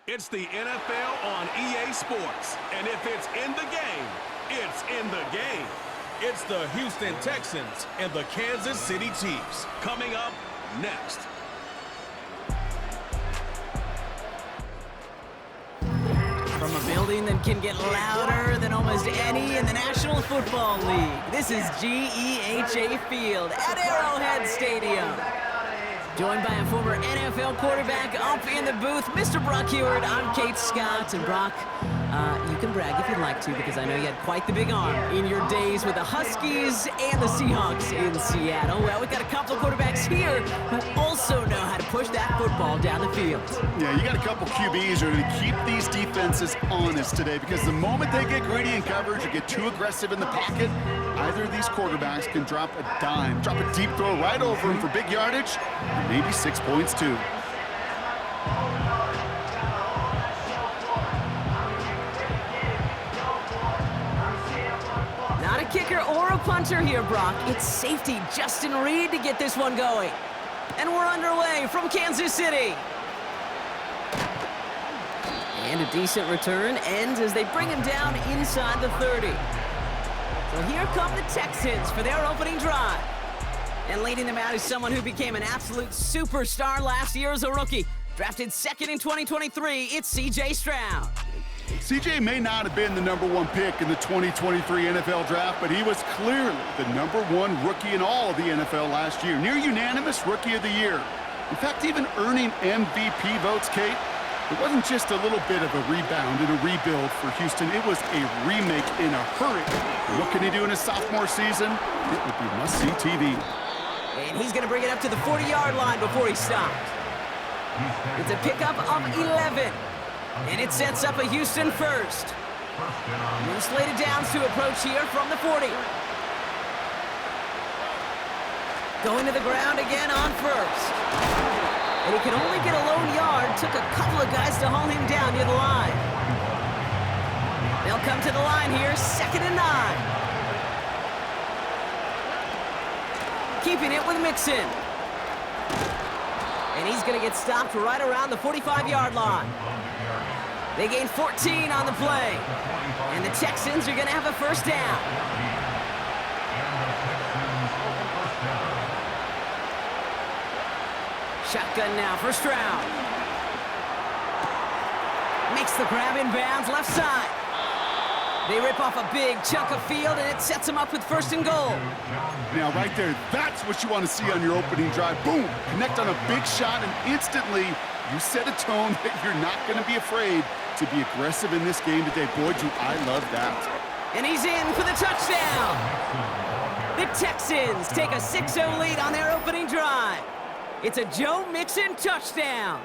It's the NFL on EA Sports. And if it's in the game, it's in the game. It's the Houston Texans and the Kansas City Chiefs. Coming up next. From a building that can get louder than almost any in the National Football League, this is GEHA Field at Arrowhead Stadium. Joined by a former NFL quarterback up in the booth, Mr. Brock Hewitt. I'm Kate Scott. And Brock, you can brag if you'd like to, because I know you had quite the big arm in your days with the Huskies and the Seahawks in Seattle. Well, we've got a couple of quarterbacks here who also know how to push that football down the field. Yeah, you got a couple QBs who are going to keep these defenses honest today, because the moment they get greedy in coverage or get too aggressive in the pocket, either of these quarterbacks can drop a dime, drop a deep throw right over him for big yardage, and maybe 6 points too. Not a kicker or a punter here, Brock. It's safety Justin Reed to get this one going. And we're underway from Kansas City. And a decent return ends as they bring him down inside the 30. So here come the Texans for their opening drive. And leading them out is someone who became an absolute superstar last year as a rookie. Drafted second in 2023, it's C.J. Stroud. C.J. may not have been the #1 pick in the 2023 NFL Draft, but he was clearly the #1 rookie in all of the NFL last year. Near unanimous Rookie of the Year. In fact, even earning MVP votes, Kate. It wasn't just a little bit of a rebound and a rebuild for Houston. It was a remake in a hurry. What can he do in his sophomore season? It would be must-see TV. And he's going to bring it up to the 40-yard line before he stops. It's a pickup of 11. And it sets up a Houston first. New slated downs to approach here from the 40. Going to the ground again on first. And he can only get a lone yard. Took a couple of guys to haul him down near the line. They'll come to the line here, 2nd and 9. Keeping it with Mixon. And he's going to get stopped right around the 45-yard line. They gain 14 on the play. And the Texans are going to have a first down. Shotgun now for Stroud. Makes the grab in bounds left side. They rip off a big chunk of field, and it sets them up with 1st and goal. Now, right there, that's what you want to see on your opening drive. Boom! Connect on a big shot, and instantly you set a tone that you're not going to be afraid to be aggressive in this game today. Boy, do I love that. And he's in for the touchdown. The Texans take a 6-0 lead on their opening drive. It's a Joe Mixon touchdown.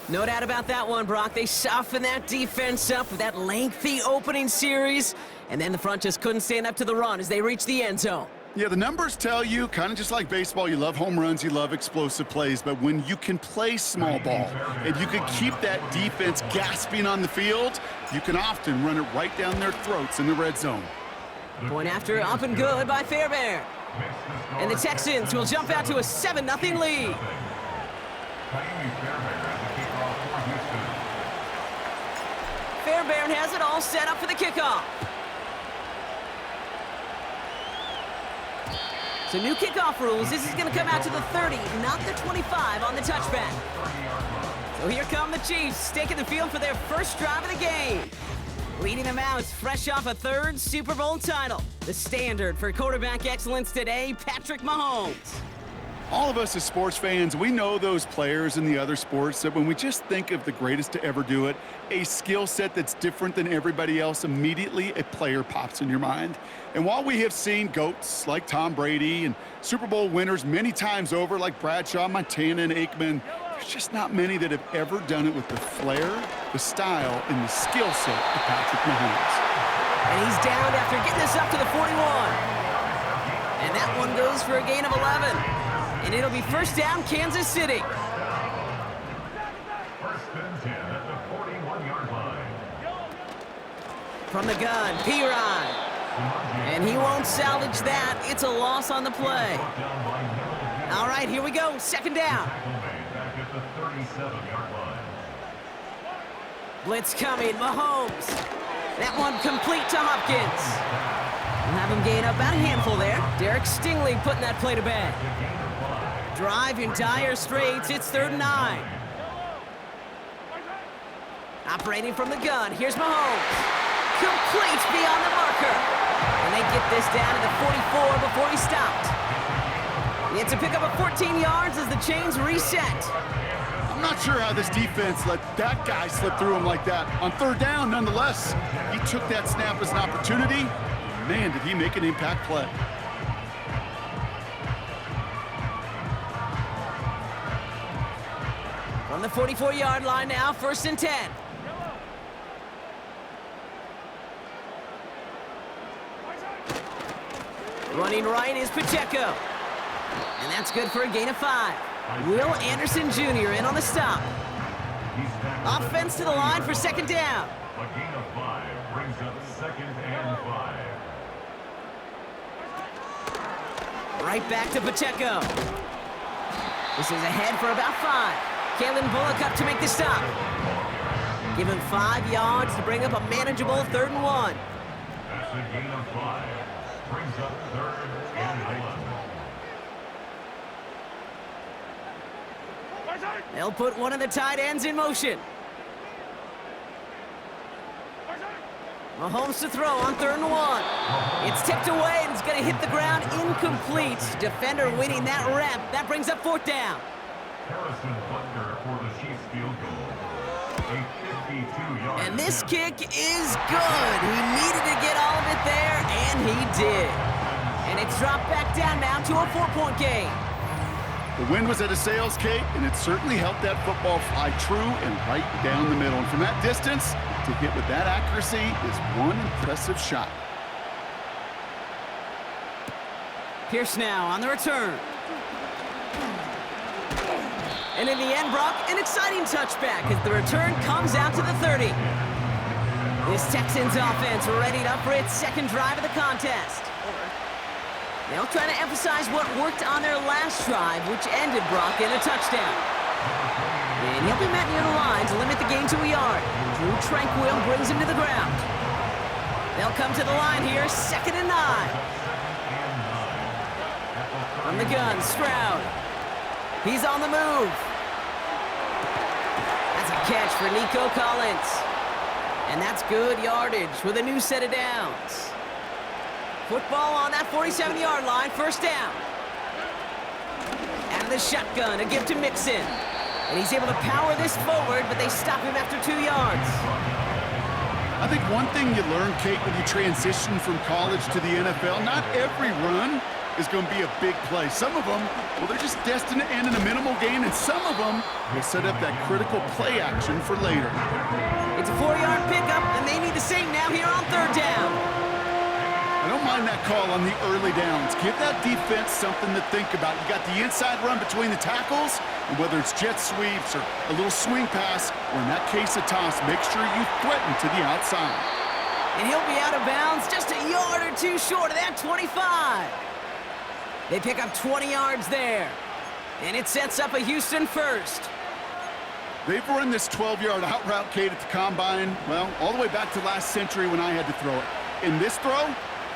No doubt about that one, Brock. They softened that defense up with that lengthy opening series, and then the front just couldn't stand up to the run as they reached the end zone. Yeah, the numbers tell you, kind of just like baseball, you love home runs, you love explosive plays, but when you can play small ball and you can keep that defense gasping on the field, you can often run it right down their throats in the red zone. Point after up and good by Fairbairn. And the Texans will jump out to a 7-0 lead. Fairbairn has it all set up for the kickoff. So new kickoff rules. This is going to come out to the 30, not the 25 on the touchback. So here come the Chiefs, taking the field for their first drive of the game. Leading them out, fresh off a 3rd Super Bowl title. The standard for quarterback excellence today, Patrick Mahomes. All of us as sports fans, we know those players in the other sports that when we just think of the greatest to ever do it, a skill set that's different than everybody else, immediately a player pops in your mind. And while we have seen GOATs like Tom Brady and Super Bowl winners many times over like Bradshaw, Montana, and Aikman, there's just not many that have ever done it with the flair, the style, and the skill set of Patrick Mahomes. And he's down after getting this up to the 41. And that one goes for a gain of 11. And it'll be first down, Kansas City. From the gun, P-Rod. And he won't salvage that. It's a loss on the play. All right, here we go. 2nd down. Blitz coming, Mahomes. That one complete to Hopkins. We'll have him gain about a handful there. Derek Stingley putting that play to bed. Drive in dire straits, it's 3rd and 9. Operating from the gun, here's Mahomes. Complete beyond the marker. And they get this down to the 44 before he stopped. It's a pickup of 14 yards as the chains reset. I'm not sure how this defense let that guy slip through him like that. On 3rd down, nonetheless, he took that snap as an opportunity. Man, did he make an impact play. From the 44-yard line now, 1st and 10. Running right is Pacheco. And that's good for a gain of 5. Will Anderson Jr. in on the stop. Offense to the line for 2nd down. A gain of 5 brings up 2nd and 5. Right back to Pacheco. This is ahead for about 5. Kalen Bullock up to make the stop. Give him 5 yards to bring up a manageable 3rd and 1. That's a gain of 5. Brings up 3rd and 11. They'll put one of the tight ends in motion. Mahomes to throw on 3rd and 1. It's tipped away and it's going to hit the ground incomplete. Defender winning that rep. That brings up 4th down. Harrison Butker for the Chiefs field goal. A 52-yard. And this kick is good. He needed to get all of it there, and he did. And it's dropped back down now to a 4-point game. The wind was at a sails, Kate, and it certainly helped that football fly true and right down the middle. And from that distance, to hit with that accuracy is one impressive shot. Pierce now on the return. And in the end, Brock, an exciting touchback as the return comes out to the 30. This Texans offense readied up for its 2nd drive of the contest. They'll try to emphasize what worked on their last drive, which ended, Brock, in a touchdown. And he'll be met near the line to limit the gain to a yard. Drew Tranquil brings him to the ground. They'll come to the line here, 2nd and 9. From the gun, Stroud. He's on the move. That's a catch for Nico Collins. And that's good yardage with a new set of downs. Football on that 47-yard line, 1st down. Out of the shotgun, a give to Mixon. And he's able to power this forward, but they stop him after 2 yards. I think one thing you learn, Kate, when you transition from college to the NFL, not every run is going to be a big play. Some of them, well, they're just destined to end in a minimal gain, and some of them will set up that critical play action for later. It's a 4-yard pickup, and they need the same now here on 3rd down. I don't mind that call on the early downs. Give that defense something to think about. You got the inside run between the tackles, and whether it's jet sweeps or a little swing pass, or in that case a toss, make sure you threaten to the outside. And he'll be out of bounds just a yard or 2 short of that 25. They pick up 20 yards there. And it sets up a Houston 1st. They've run this 12-yard out route, Kate, at the combine, well, all the way back to last century when I had to throw it. In this throw,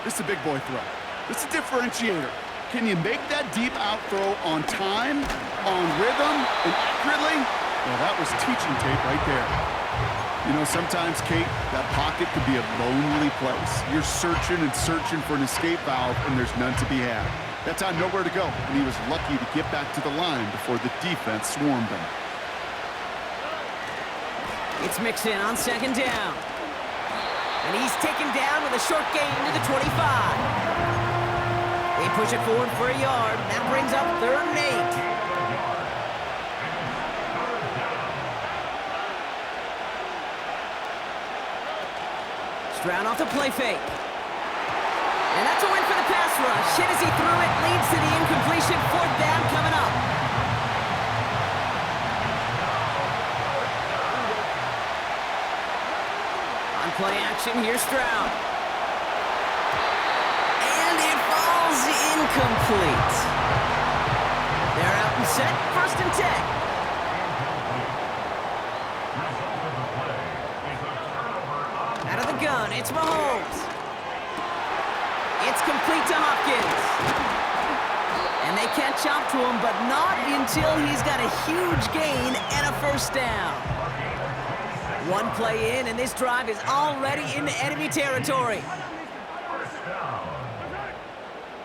this is a big boy throw. This is a differentiator. Can you make that deep out throw on time, on rhythm, and accurately? Well, that was teaching tape right there. You know, sometimes, Kate, that pocket could be a lonely place. You're searching and searching for an escape valve, and there's none to be had. That time, nowhere to go, and he was lucky to get back to the line before the defense swarmed him. It's Mixon on 2nd down. And he's taken down with a short gain to the 25. They push it forward for a yard. That brings up 3rd and 8. Stroud off the play fake. And that's a win for the pass rush. Hit as he threw it, leads to the incompletion. 4th down coming up. On play action, here's Stroud. And it falls incomplete. They're out and set, 1st and 10. gun, it's Mahomes. It's complete to Hopkins. And they catch up to him, but not until he's got a huge gain and a first down. One play in, and this drive is already into enemy territory. First down.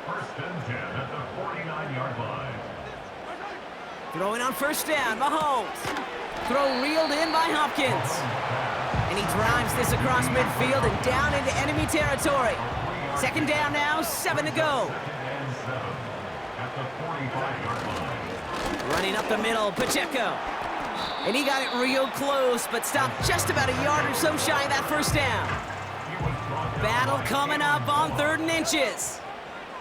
First and 10 at the 49-yard line. Throwing on first down, Mahomes. Throw reeled in by Hopkins. And he drives this across midfield and down into enemy territory. Second down now, 7 to go. And 7 at the 45-yard line. Running up the middle, Pacheco. And he got it real close, but stopped just about a yard or so shy of that first down. Battle coming up on 3rd and inches.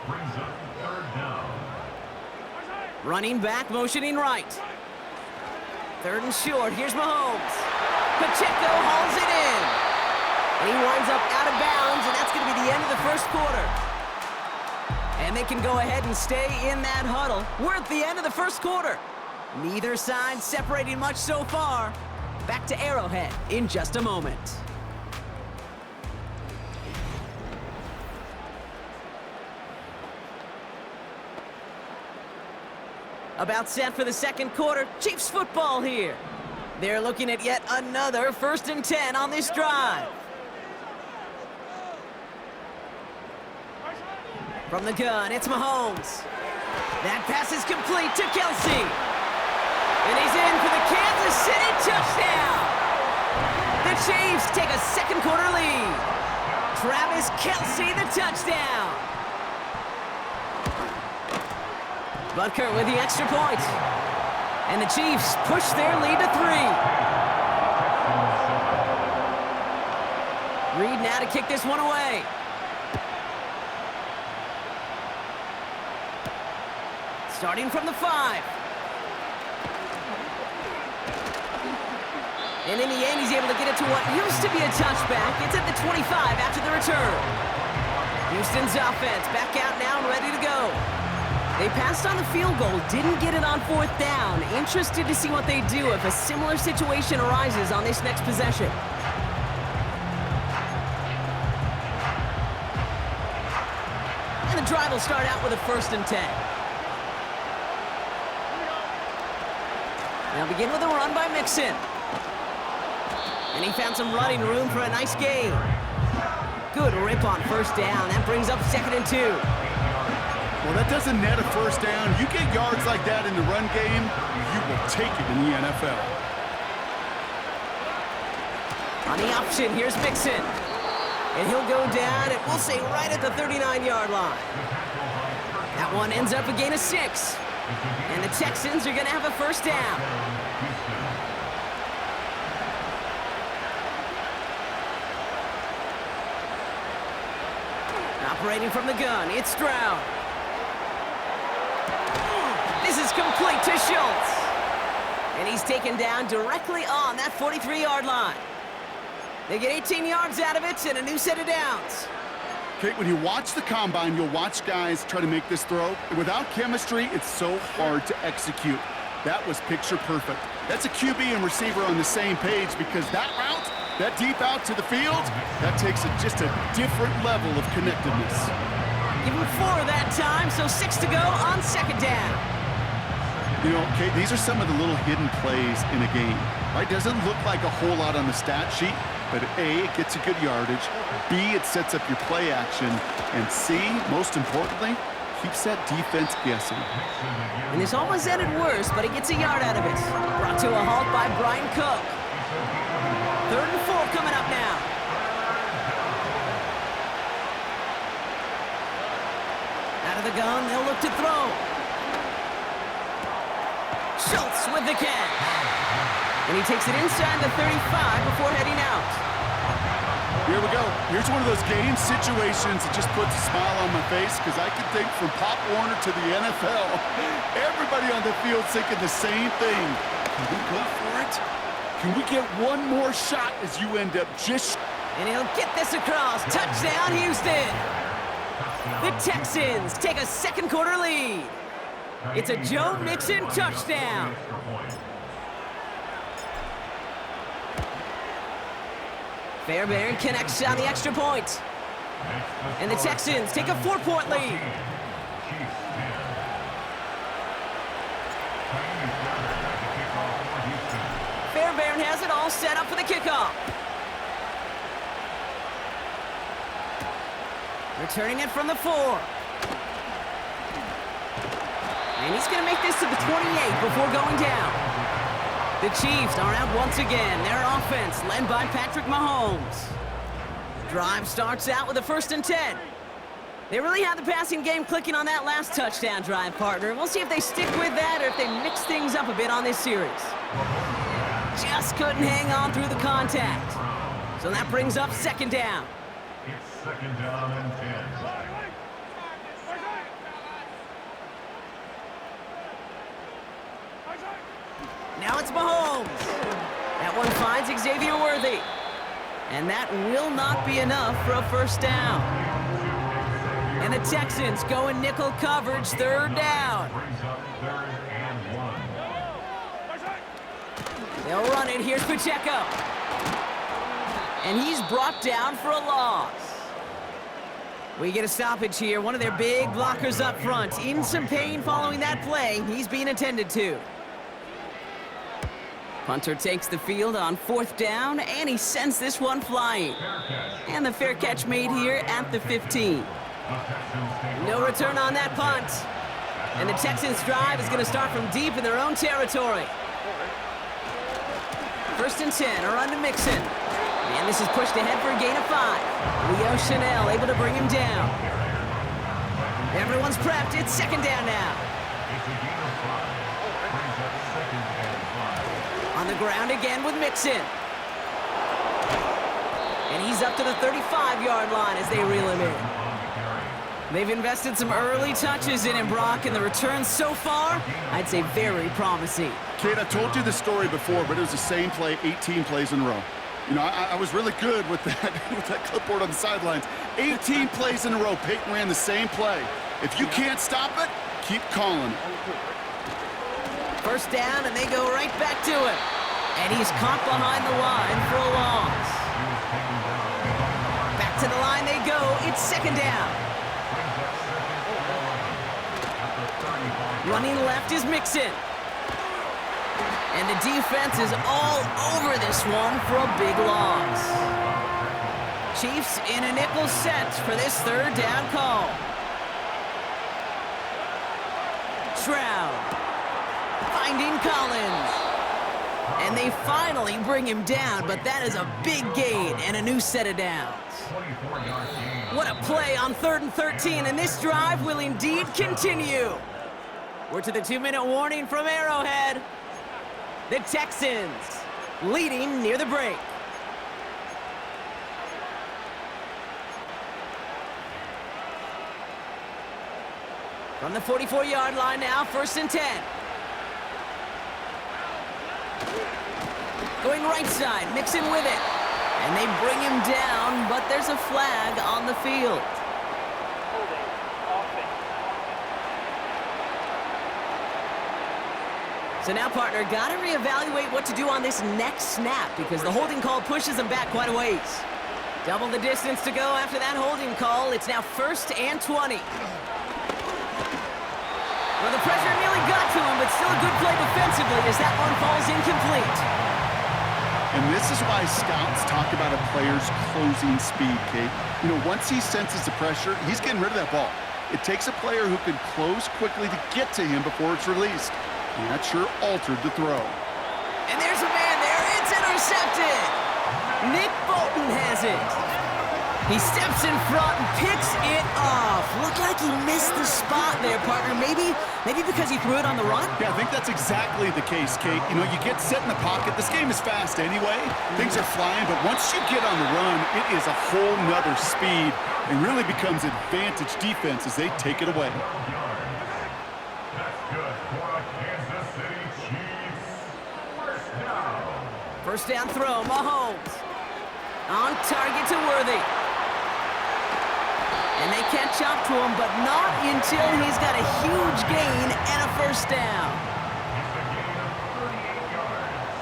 Brings up 3rd down. Running back, motioning right. 3rd and short, here's Mahomes. Pacheco hauls it in. And he winds up out of bounds, and that's going to be the end of the first quarter. And they can go ahead and stay in that huddle. We're at the end of the first quarter. Neither side separating much so far. Back to Arrowhead in just a moment. About set for the second quarter. Chiefs football here. They're looking at yet another 1st and 10 on this drive. From the gun, it's Mahomes. That pass is complete to Kelsey. And he's in for the Kansas City touchdown. The Chiefs take a second quarter lead. Travis Kelsey, the touchdown. Butker with the extra point. And the Chiefs push their lead to 3. Reed now to kick this one away. Starting from the 5. And in the end, he's able to get it to what used to be a touchback. It's at the 25 after the return. Houston's offense back out now and ready to go. They passed on the field goal, didn't get it on 4th down. Interested to see what they do if a similar situation arises on this next possession. And the drive will start out with a 1st and 10. Now begin with a run by Mixon. And he found some running room for a nice gain. Good rip on 1st down. That brings up 2nd and 2. Well, that doesn't net a first down. You get yards like that in the run game, you will take it in the NFL. On the option, here's Mixon. And he'll go down, and we'll say right at the 39-yard line. That one ends up a gain of 6. And the Texans are going to have a first down. Operating from the gun, it's Stroud. This is complete to Schultz. And he's taken down directly on that 43-yard line. They get 18 yards out of it and a new set of downs. Okay, when you watch the combine, you'll watch guys try to make this throw. Without chemistry, it's so hard to execute. That was picture perfect. That's a QB and receiver on the same page because that route, that deep out to the field, that takes just a different level of connectedness. Give him 4 that time, so 6 to go on 2nd down. You know, okay, these are some of the little hidden plays in a game, right? Doesn't look like a whole lot on the stat sheet, but A, it gets a good yardage, B, it sets up your play action, and C, most importantly, keeps that defense guessing. And this almost ended worse, but he gets a yard out of it. Brought to a halt by Brian Cook. 3rd and 4 coming up now. Out of the gun, they'll look to throw. Schultz with the catch. And he takes it inside the 35 before heading out. Here we go. Here's one of those game situations that just puts a smile on my face because I can think from Pop Warner to the NFL. Everybody on the field thinking the same thing. Can we go for it? Can we get one more shot as you end up just... And he'll get this across. Touchdown, Houston. The Texans take a second quarter lead. It's a Joe Mixon touchdown. Fairbairn connects on the extra point. And the Texans take a 4-point lead. Fairbairn has it all set up for the kickoff. Returning it from the 4. And he's going to make this to the 28 before going down. The Chiefs are out once again. Their offense led by Patrick Mahomes. Drive starts out with a 1st and 10. They really had the passing game clicking on that last touchdown drive, partner. We'll see if they stick with that or if they mix things up a bit on this series. Just couldn't hang on through the contact. So that brings up 2nd down. It's 2nd down and 10. Now it's Mahomes. That one finds Xavier Worthy. And that will not be enough for a 1st down. And the Texans go in nickel coverage, 3rd down. Brings up 3rd and 1. They'll run it. Here's Pacheco. And he's brought down for a loss. We get a stoppage here. One of their big blockers up front. In some pain following that play. He's being attended to. Punter takes the field on 4th down, and he sends this one flying. And the fair catch made here at the 15. No return on that punt. And the Texans' drive is going to start from deep in their own territory. 1st and 10, a run to Mixon. And this is pushed ahead for a gain of 5. Leo Chanel able to bring him down. Everyone's prepped. It's 2nd down now. On the ground again with Mixon. And he's up to the 35-yard line as they reel him in. They've invested some early touches in him, Brock, and the returns so far, I'd say very promising. Kate, I told you this story before, but it was the same play 18 plays in a row. You know, I was really good with that, with that clipboard on the sidelines. 18 plays in a row, Peyton ran the same play. If you can't stop it, keep calling. 1st down, and they go right back to it. And he's caught behind the line for a loss. Back to the line they go. It's 2nd down. Running left is Mixon. And the defense is all over this one for a big loss. Chiefs in a nickel set for this 3rd down call. Stroud finding Collins. And they finally bring him down, but that is a big gain and a new set of downs. What a play on 3rd and 13, and this drive will indeed continue. We're to the 2-minute warning from Arrowhead. The Texans leading near the break. From the 44-yard line now, 1st and 10. Going right side, Mixon with it. And they bring him down, but there's a flag on the field. So now, partner, got to reevaluate what to do on this next snap because the holding call pushes them back quite a ways. Double the distance to go after that holding call. It's now 1st and 20. Well, the pressure nearly got to him, but still a good play defensively as that one falls incomplete. And this is why scouts talk about a player's closing speed, Kate. You know, once he senses the pressure, he's getting rid of that ball. It takes a player who can close quickly to get to him before it's released. And that sure altered the throw. And there's a man there. It's intercepted. Nick Bolton has it. He steps in front and picks it off. Looked like he missed the spot there, partner. Maybe because he threw it on the run? Yeah, I think that's exactly the case, Kate. You know, you get set in the pocket. This game is fast anyway. Things are flying, but once you get on the run, it is a whole nother speed and really becomes advantage defense as they take it away. That's good for a Kansas City Chiefs. 1st down. 1st down throw, Mahomes. On target to Worthy. And they catch up to him, but not until he's got a huge gain and a 1st down. It's a gain of 38 yards.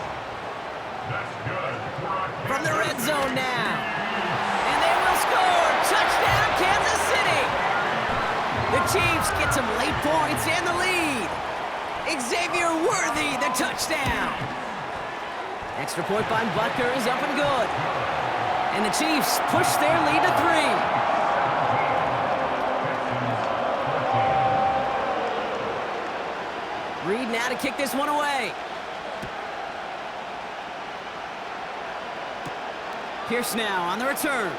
That's good for a From the red zone now. Chiefs get some late points and the lead. Xavier Worthy, the touchdown. Extra point by Butker is up and good. And the Chiefs push their lead to 3. Reed now to kick this one away. Pierce now on the return.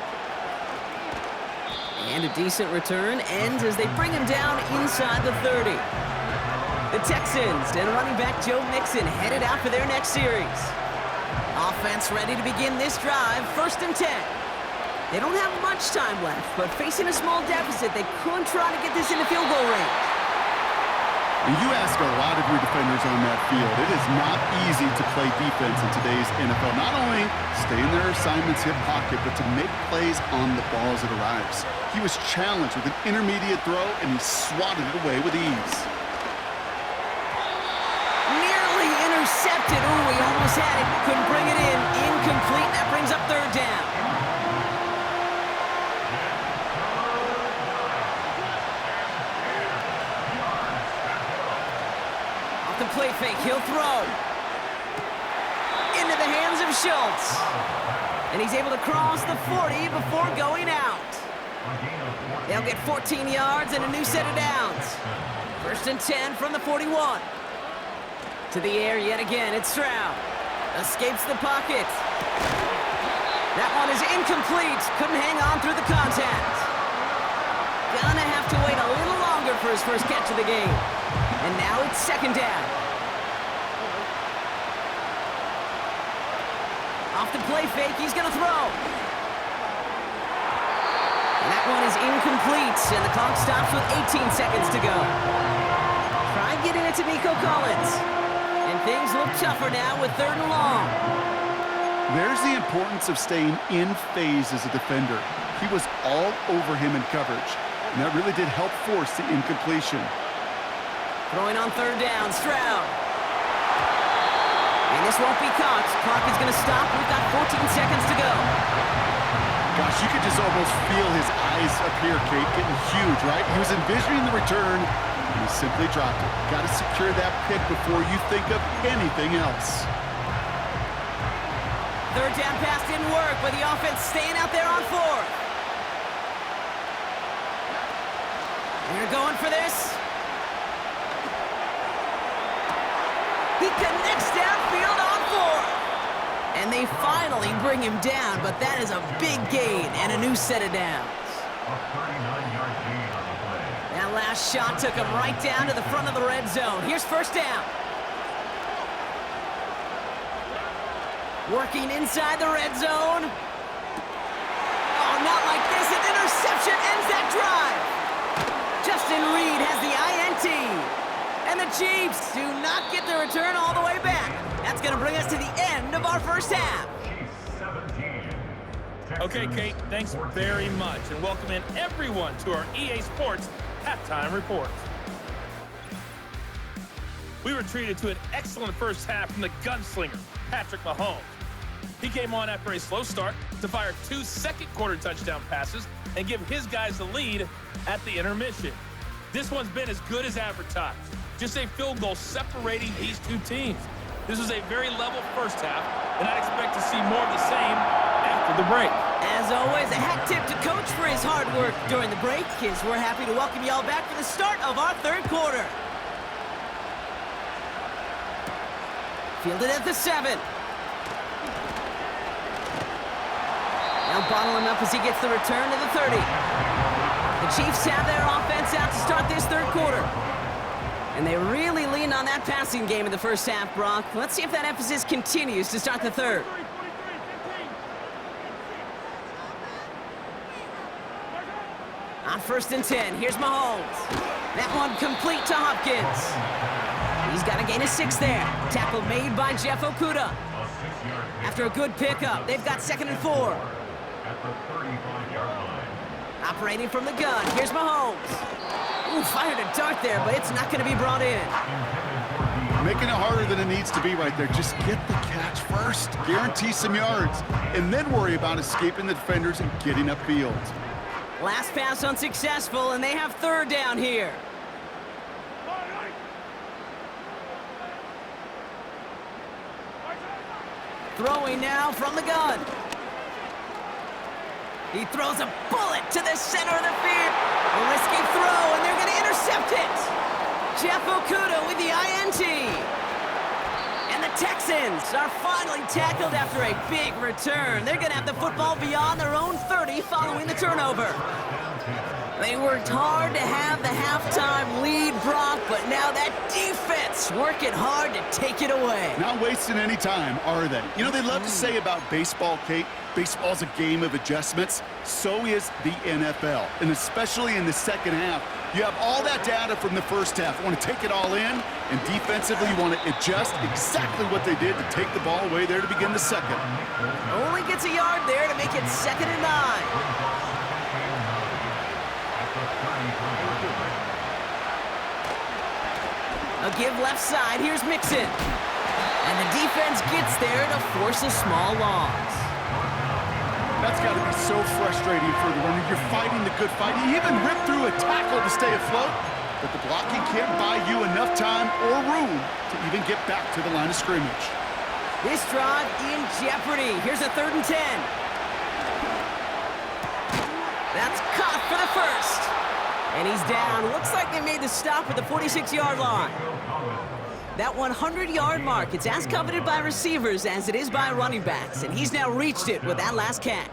And a decent return ends as they bring him down inside the 30. The Texans and running back Joe Mixon headed out for their next series. Offense ready to begin this drive, 1st and 10. They don't have much time left, but facing a small deficit, they could try to get this into field goal range. And you ask a lot of your defenders on that field. It is not easy to play defense in today's NFL. Not only stay in their assignment's hip pocket, but to make plays on the ball as it arrives. He was challenged with an intermediate throw, and he swatted it away with ease. Nearly intercepted. Ooh, he almost had it. Couldn't bring it in. Incomplete. That brings up 3rd down. Off the play fake, he'll throw. Into the hands of Schultz. And he's able to cross the 40 before going out. They'll get 14 yards and a new set of downs. 1st and 10 from the 41. To the air yet again, it's Stroud. Escapes the pocket. That one is incomplete. Couldn't hang on through the contact. Gonna have to wait a little longer for his first catch of the game. And now it's 2nd down. Off the play fake, he's gonna throw. And that one is incomplete, and the clock stops with 18 seconds to go. Try getting it to Nico Collins. And things look tougher now with 3rd and long. There's the importance of staying in phase as a defender. He was all over him in coverage, and that really did help force the incompletion. Throwing on 3rd down, Stroud. And this won't be caught. Clock is going to stop. We've got 14 seconds to go. Gosh, you could just almost feel his eyes up here, Kate, getting huge, right? He was envisioning the return, and he simply dropped it. Got to secure that pick before you think of anything else. 3rd down pass didn't work, but the offense staying out there on 4th. They're going for this. He connects downfield on 4th. And they finally bring him down, but that is a big gain and a new set of downs. A 39-yard gain on the play. That last shot took him right down to the front of the red zone. Here's 1st down. Working inside the red zone. Oh, not like this. An interception ends that drive. Justin Reed has the INT. And the Chiefs do not get the return all the way back. That's going to bring us to the end of our 1st half. Okay, Kate, thanks very much. And welcome in everyone to our EA Sports Halftime Report. We were treated to an excellent 1st half from the gunslinger, Patrick Mahomes. He came on after a slow start to fire 2 second-quarter touchdown passes and give his guys the lead at the intermission. This one's been as good as advertised. Just a field goal separating these 2 teams. This was a very level 1st half, and I expect to see more of the same after the break. As always, a hat tip to Coach for his hard work during the break, as we're happy to welcome y'all back for the start of our 3rd quarter. Fielded at the 7. Now bottle him up as he gets the return to the 30. The Chiefs have their offense out to start this 3rd quarter. And they really leaned on that passing game in the 1st half, Brock. Let's see if that emphasis continues to start the 3rd. On 1st and 10, here's Mahomes. That one complete to Hopkins. He's got a gain of 6 there. Tackle made by Jeff Okudah. After a good pickup, they've got 2nd and 4. At the 35-yard line. Operating from the gun, here's Mahomes. Ooh, fired a dart there, but it's not going to be brought in. Making it harder than it needs to be right there. Just get the catch first. Guarantee some yards. And then worry about escaping the defenders and getting upfield. Last pass unsuccessful, and they have third down here. Throwing now from the gun. He throws a bullet to the center of the field. A risky throw, and they're going to intercept it. Jeff Okuda with the INT. And the Texans are finally tackled after a big return. They're going to have the football beyond their own 30 following the turnover. They worked hard to have the halftime lead, Brock, but now that defense working hard to take it away. Not wasting any time, are they? You know, they love to say about baseball, Kate, baseball's a game of adjustments. So is the NFL, and especially in the second half. You have all that data from the first half. You want to take it all in, and defensively you want to adjust exactly what they did to take the ball away there to begin the second. Only gets a yard there to make it 2nd and 9. A give left side. Here's Mixon. And the defense gets there to force a small loss. That's got to be so frustrating for the runner. You're fighting the good fight. You even ripped through a tackle to stay afloat, but the blocking can't buy you enough time or room to even get back to the line of scrimmage. This drive in jeopardy. Here's a 3rd and 10. That's caught for the first. And he's down. Looks like they made the stop at the 46-yard line. That 100-yard mark, it's as coveted by receivers as it is by running backs, and he's now reached it with that last catch.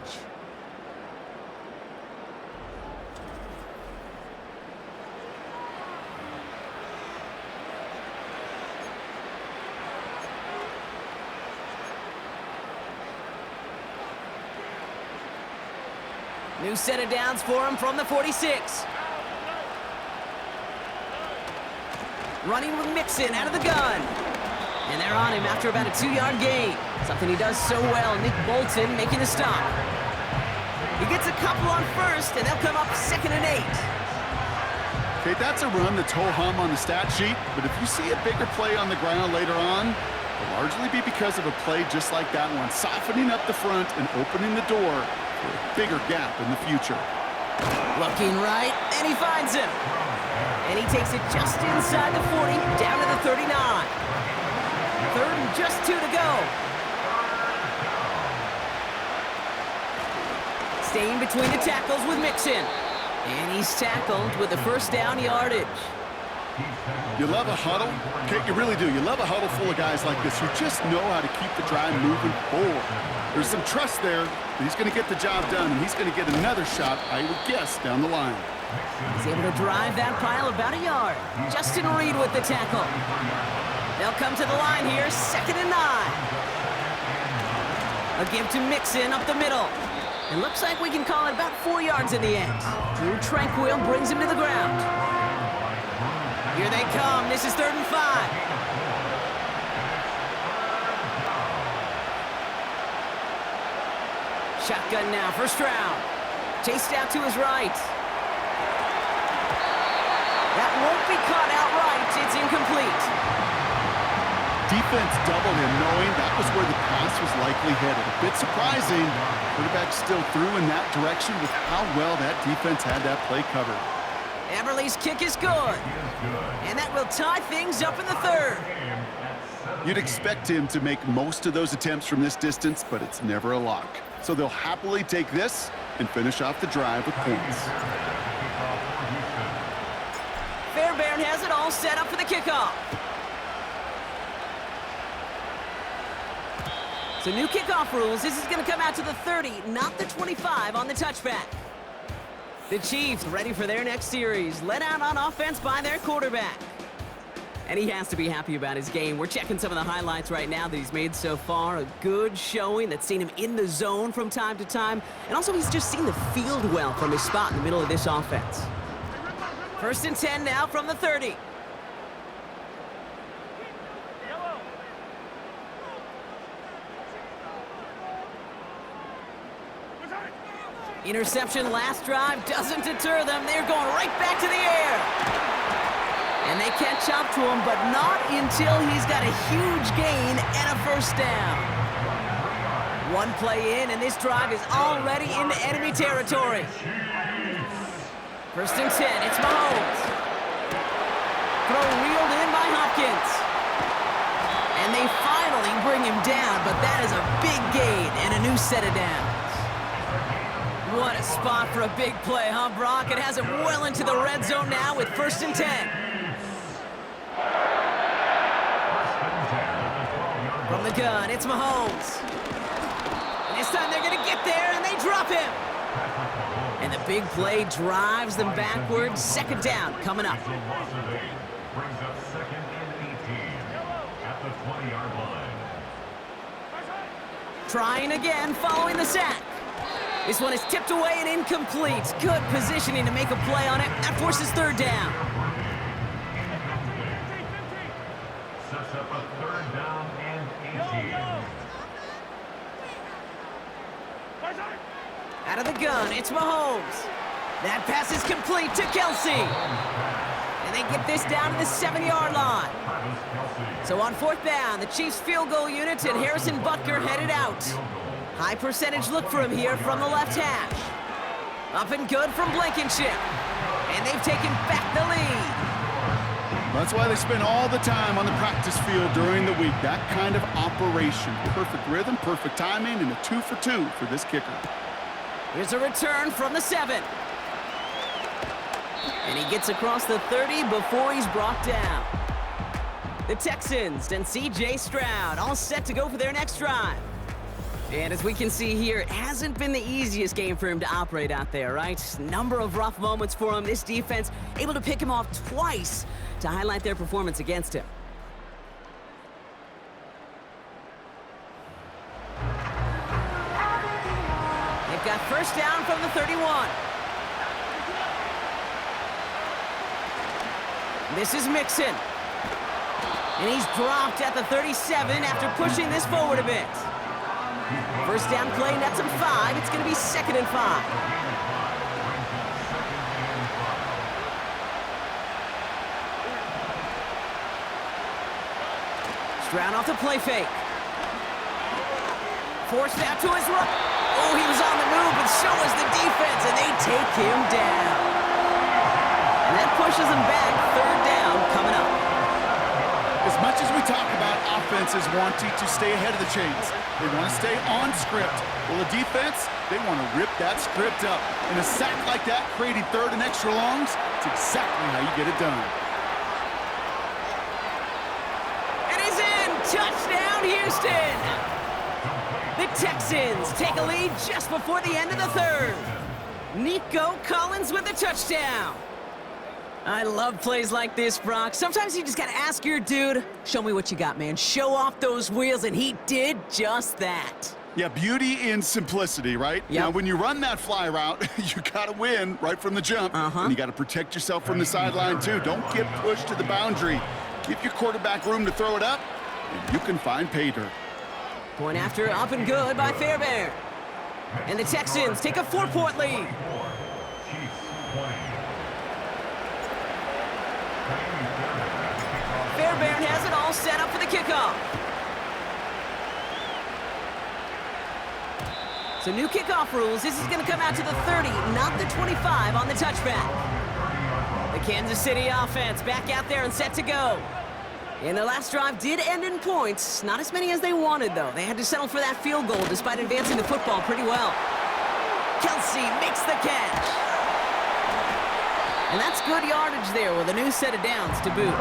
New set of downs for him from the 46. Running with Mixon out of the gun. And they're on him after about a 2-yard gain. Something he does so well. Nick Bolton making the stop. He gets a couple on first, and they'll come up 2nd and 8. Okay, that's a run that's ho-hum on the stat sheet, but if you see a bigger play on the ground later on, it'll largely be because of a play just like that one, softening up the front and opening the door for a bigger gap in the future. Looking right, and he finds him. And he takes it just inside the 40, down to the 39. 3rd and just 2 to go. Staying between the tackles with Mixon. And he's tackled with the first down yardage. You love a huddle? Okay, you really do. You love a huddle full of guys like this who just know how to keep the drive moving forward. There's some trust there that he's going to get the job done, and he's going to get another shot, I would guess, down the line. He's able to drive that pile about a yard. Justin Reed with the tackle. They'll come to the line here, 2nd and 9. A give to Mixon up the middle. It looks like we can call it about 4 yards in the end. Drew Tranquil brings him to the ground. Here they come. This is 3rd and 5. Shotgun now for Stroud. Chased out to his right. That won't be caught outright. It's incomplete. Defense doubled him, knowing that was where the pass was likely headed. A bit surprising. Quarterback still threw in that direction with how well that defense had that play covered. Everly's kick is good. And that will tie things up in the 3rd. You'd expect him to make most of those attempts from this distance, but it's never a lock. So they'll happily take this and finish off the drive with points. Fairbairn has it all set up for the kickoff. So new kickoff rules. This is going to come out to the 30, not the 25 on the touchback. The Chiefs ready for their next series, led out on offense by their quarterback. And he has to be happy about his game. We're checking some of the highlights right now that he's made so far. A good showing that's seen him in the zone from time to time. And also he's just seen the field well from his spot in the middle of this offense. 1st and 10 now from the 30. Interception last drive doesn't deter them. They're going right back to the air. And they catch up to him, but not until he's got a huge gain and a first down. One play in, and this drive is already into enemy territory. First and 10, it's Mahomes. Throw reeled in by Hopkins. And they finally bring him down, but that is a big gain and a new set of downs. What a spot for a big play, huh, Brock? It has it well into the red zone now with first and 10. From the gun, it's Mahomes. And this time they're going to get there, and they drop him. And the big play drives them backwards. Second down coming up. Brings up second and 18 at the 20-yard line. Trying again following the sack. This one is tipped away and incomplete. Good positioning to make a play on it. That forces third down. Sets up a third down and 18. Out of the gun, it's Mahomes. That pass is complete to Kelsey. And they get this down to the 7-yard line. So on fourth down, the Chiefs field goal unit and Harrison Butker headed out. High percentage look for him here from the left hash. Up and good from Blankenship. And they've taken back the lead. That's why they spend all the time on the practice field during the week. That kind of operation. Perfect rhythm, perfect timing, and a 2 for 2 for this kicker. Here's a return from the 7. And he gets across the 30 before he's brought down. The Texans and C.J. Stroud all set to go for their next drive. And as we can see here, it hasn't been the easiest game for him to operate out there, right? Number of rough moments for him. This defense able to pick him off twice to highlight their performance against him. They've got first down from the 31. This is Mixon. And he's dropped at the 37 after pushing this forward a bit. First down play, nets him 5. It's going to be second and 5. Stroud off the play fake. Forced out to his right. Oh, he was on the move, but so was the defense, and they take him down. And that pushes him back. Third down coming up. As much as we talk about offenses wanting to stay ahead of the chains, they want to stay on script. Well, the defense, they want to rip that script up. And a sack like that, creating third and extra longs, it's exactly how you get it done. And he's in! Touchdown, Houston! The Texans take a lead just before the end of the third. Nico Collins with the touchdown. I love plays like this, Brock. Sometimes you just got to ask your dude, show me what you got, man. Show off those wheels, and he did just that. Yeah, beauty in simplicity, right? Yep. Now, when you run that fly route, you got to win right from the jump. And you got to protect yourself from the sideline, too. Don't get pushed to the boundary. Give your quarterback room to throw it up, and you can find pay dirt. Point after up and good by Fairbairn. And the Texans take a 4-point lead. Fairbairn has it all set up for the kickoff. So new kickoff rules. This is going to come out to the 30, not the 25 on the touchback. The Kansas City offense back out there and set to go. And their last drive did end in points. Not as many as they wanted, though. They had to settle for that field goal despite advancing the football pretty well. Kelsey makes the catch. And that's good yardage there with a new set of downs to boot.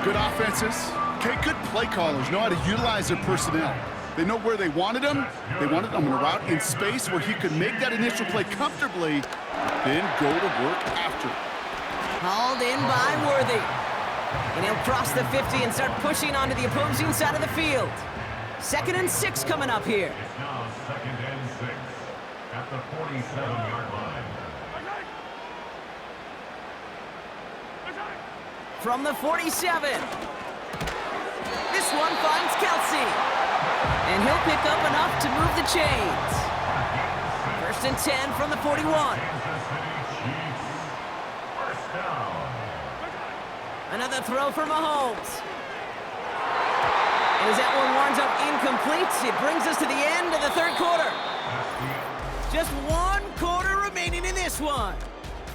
Good offenses. Okay, good play callers know how to utilize their personnel. They know where they wanted them. They wanted them in a route in space where he could make that initial play comfortably, then go to work after. Hauled in by Worthy. And he'll cross the 50 and start pushing onto the opposing side of the field. 2nd and 6 coming up here. It's now 2nd and 6 at the 47-yard line. From the 47. This one finds Kelsey. And he'll pick up enough to move the chains. 1st and 10 from the 41. Another throw for Mahomes. And as that one winds up incomplete, it brings us to the end of the third quarter. Just 1 quarter remaining in this one.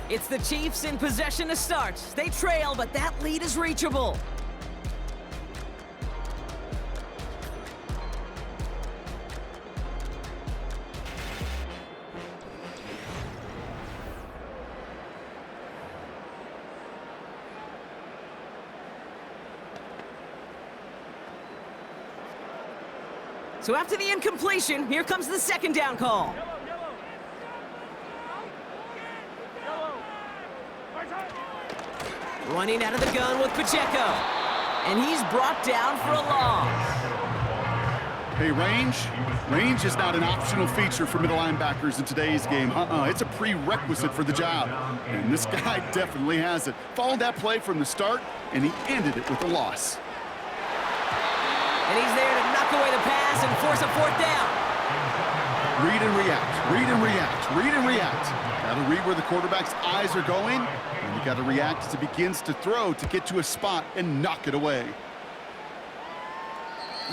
It's the Chiefs in possession to start. They trail, but that lead is reachable. So after the incompletion, here comes the second down call. Running out of the gun with Pacheco. And he's brought down for a loss. Hey, range is not an optional feature for middle linebackers in today's game. It's a prerequisite for the job. And this guy definitely has it. Followed that play from the start, and he ended it with a loss. And he's there to knock away the pass and force a fourth down. Read and react, read and react, read and react. Gotta read where the quarterback's eyes are going, and you gotta react as he begins to throw to get to a spot and knock it away.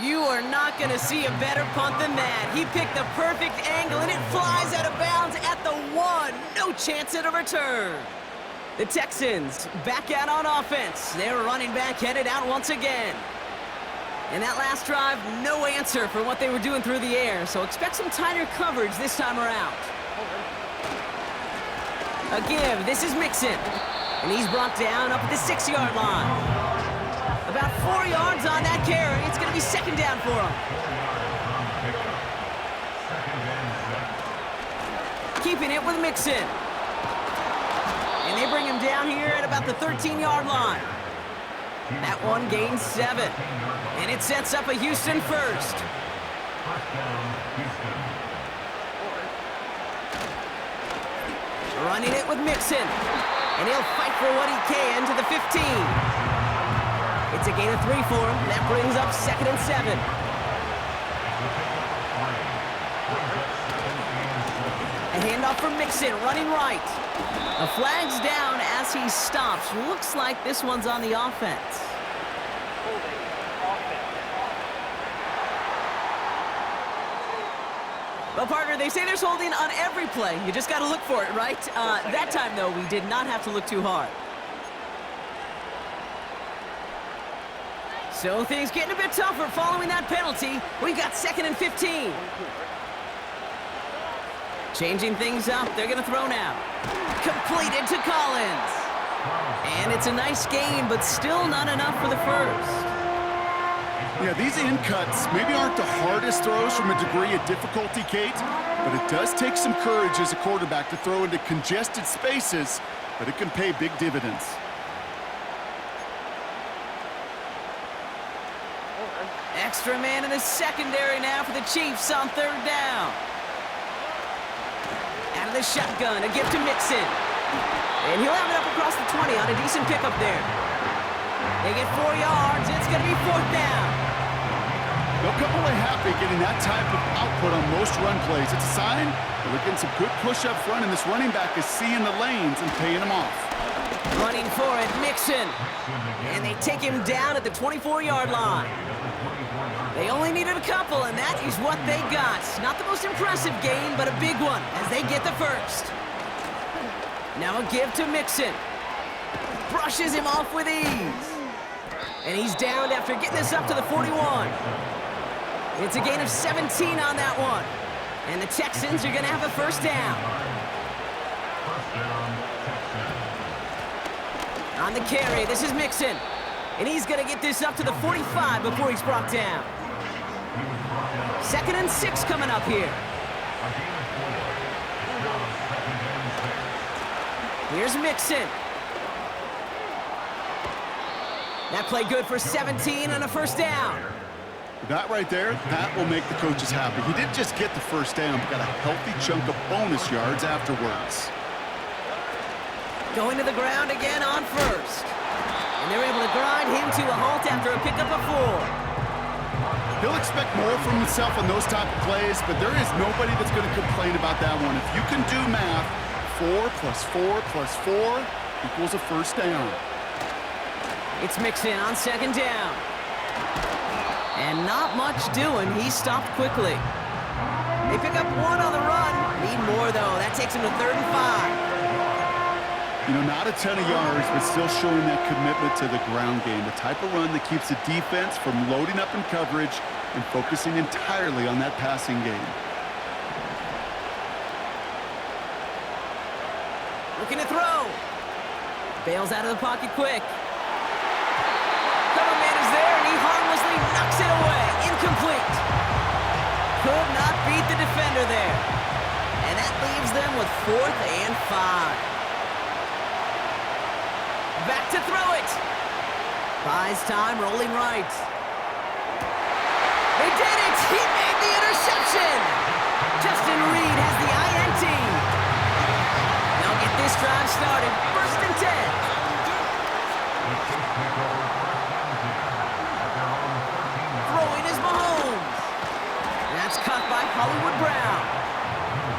You are not gonna see a better punt than that. He picked the perfect angle, and it flies out of bounds at the 1. No chance at a return. The Texans back out on offense. Their running back headed out once again. And that last drive, no answer for what they were doing through the air, so expect some tighter coverage this time around. A give, this is Mixon, and he's brought down up at the 6-yard line. About 4 yards on that carry. It's going to be second down for him. Keeping it with Mixon. And they bring him down here at about the 13-yard line. That one gains 7. And it sets up a Houston first. Running it with Mixon. And he'll fight for what he can to the 15. It's a gain of 3 for him. That brings up 2nd and 7. A handoff for Mixon, running right. A flag's down as he stops. Looks like this one's on the offense. Well, partner, they say there's holding on every play. You just got to look for it, right? That time, though, we did not have to look too hard. So things getting a bit tougher following that penalty. We've got 2nd and 15. Changing things up. They're going to throw now. Completed to Collins. And it's a nice gain, but still not enough for the first. Yeah, these in cuts maybe aren't the hardest throws from a degree of difficulty, Kate, but it does take some courage as a quarterback to throw into congested spaces, but it can pay big dividends. Extra man in the secondary now for the Chiefs on 3rd down. Out of the shotgun, a give to Mixon. And he'll have it up across the 20 on a decent pickup there. They get 4 yards. It's going to be 4th down. They'll come away happy getting that type of output on most run plays. It's a sign that they're getting some good push up front, and this running back is seeing the lanes and paying them off. Running for it, Mixon. And they take him down at the 24-yard line. They only needed a couple, and that is what they got. Not the most impressive gain, but a big one as they get the first. Now a give to Mixon. Brushes him off with ease. And he's downed after getting this up to the 41. It's a gain of 17 on that one. And the Texans are going to have a first down. On the carry, this is Mixon. And he's going to get this up to the 45 before he's brought down. 2nd and 6 coming up here. Here's Mixon. That play good for 17 and a first down. That right there, that will make the coaches happy. He didn't just get the first down, but got a healthy chunk of bonus yards afterwards. Going to the ground again on first. And they're able to grind him to a halt after a pickup of 4. He'll expect more from himself on those type of plays, but there is nobody that's going to complain about that one. If you can do math, 4 plus 4 plus 4 equals a first down. It's Mixon on 2nd down. And not much doing. He stopped quickly. They pick up 1 on the run. Need more, though. That takes him to 3rd and 5. You know, not a ton of yards, but still showing that commitment to the ground game, the type of run that keeps the defense from loading up in coverage and focusing entirely on that passing game. Looking to throw. Bails out of the pocket quick. Cover man is there, and he harmlessly knocks it away. Incomplete. Could not beat the defender there. And that leaves them with 4th and 5. Back to throw it. Buys time, rolling right. They did it! He made the interception! Justin Reed has the INT. They'll get this drive started. 1st and 10. Throwing is Mahomes. That's caught by Hollywood Brown.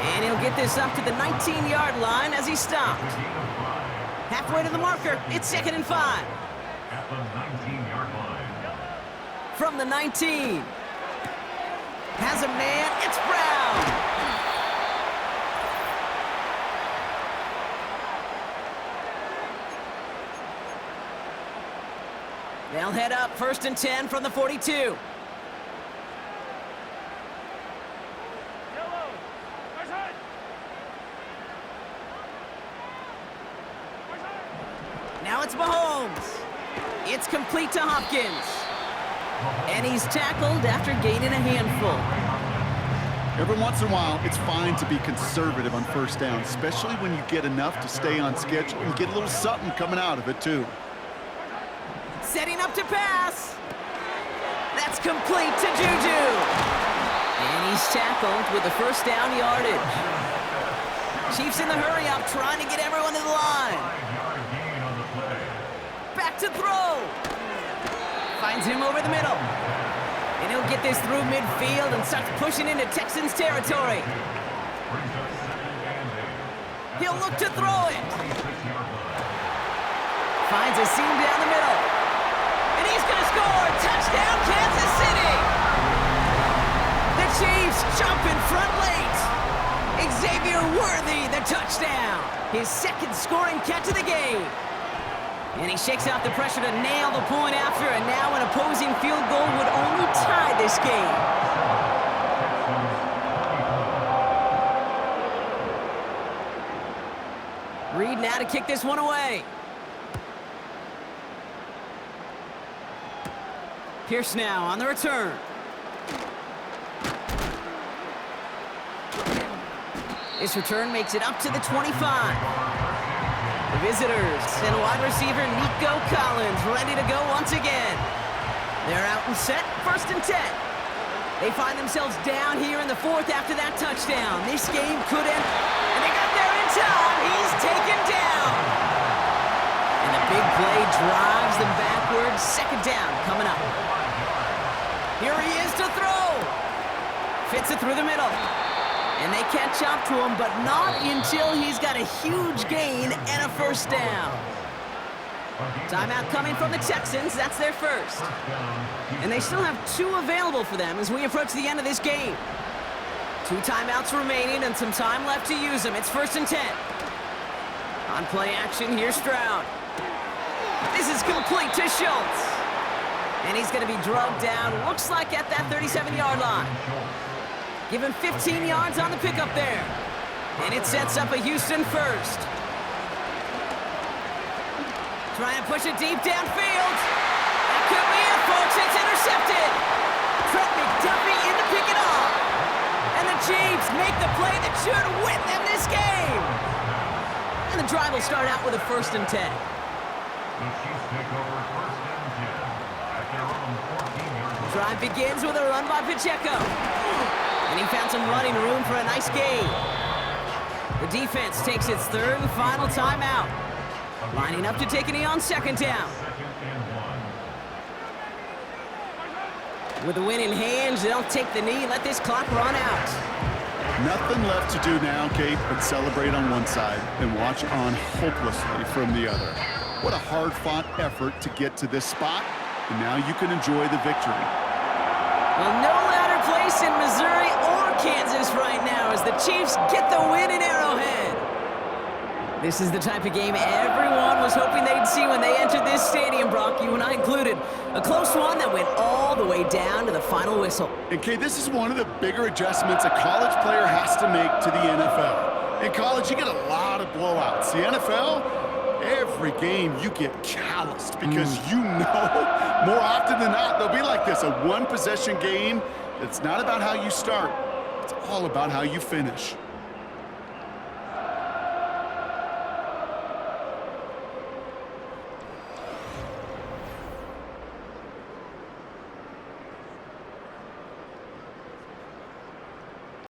And he'll get this up to the 19-yard line as he stopped. Halfway to the marker, it's 2nd and 5. At the 19-yard line. From the 19. Has a man, it's Brown. They'll head up 1st and 10 from the 42. Now it's Mahomes. It's complete to Hopkins. And he's tackled after gaining a handful. Every once in a while, it's fine to be conservative on 1st down, especially when you get enough to stay on schedule and get a little something coming out of it, too. Setting up to pass. That's complete to Juju. And he's tackled with the 1st down yardage. Chiefs in the hurry-up, trying to get everyone to the line. Back to throw. Finds him over the middle. And he'll get this through midfield and starts pushing into Texans territory. He'll look to throw it. Finds a seam down the middle. And he's going to score. Touchdown, Kansas City. The Chiefs jump in front late. Xavier Worthy, the touchdown. His 2nd scoring catch of the game. And he shakes off the pressure to nail the point after, and now an opposing field goal would only tie this game. Reed now to kick this one away. Pierce now on the return. This return makes it up to the 25. The visitors and wide receiver Nico Collins ready to go once again. They're out and set, 1st and 10. They find themselves down here in the 4th after that touchdown. This game could end, and they got there in time. He's taken down. And the big play drives them backwards. 2nd down coming up. Here he is to throw. Fits it through the middle. And they catch up to him, but not until he's got a huge gain and a 1st down. Timeout coming from the Texans. That's their 1st. And they still have 2 available for them as we approach the end of this game. 2 timeouts remaining and some time left to use them. It's 1st and 10. On play action, here's Stroud. This is complete to Schultz. And he's going to be drugged down, looks like at that 37-yard line. Give him 15 yards on the pickup there. And it sets up a Houston 1st. Trying to push it deep downfield. That could be it, folks. It's intercepted. Trent McDuffie in to pick it off. And the Chiefs make the play that should win them this game. And the drive will start out with a 1st and 10. The Chiefs take over 1st and 10 at their own 14-yard line. Drive begins with a run by Pacheco. And he found some running room for a nice gain. The defense takes its 3rd and final timeout. Lining up to take a knee on 2nd down. With the win in hand, they'll take the knee, let this clock run out. Nothing left to do now, Kate, but celebrate on one side and watch on hopelessly from the other. What a hard-fought effort to get to this spot, and now you can enjoy the victory. Well, no louder place in Missouri or Kansas right now as the Chiefs get the win in Arrowhead. This is the type of game everyone was hoping they'd see when they entered this stadium, Brock, you and I included. A close one that went all the way down to the final whistle. And Kay, this is one of the bigger adjustments a college player has to make to the NFL. In college, you get a lot of blowouts. The NFL, every game you get calloused because you know more often than not they'll be like this, a one-possession game. It's not about how you start. It's all about how you finish.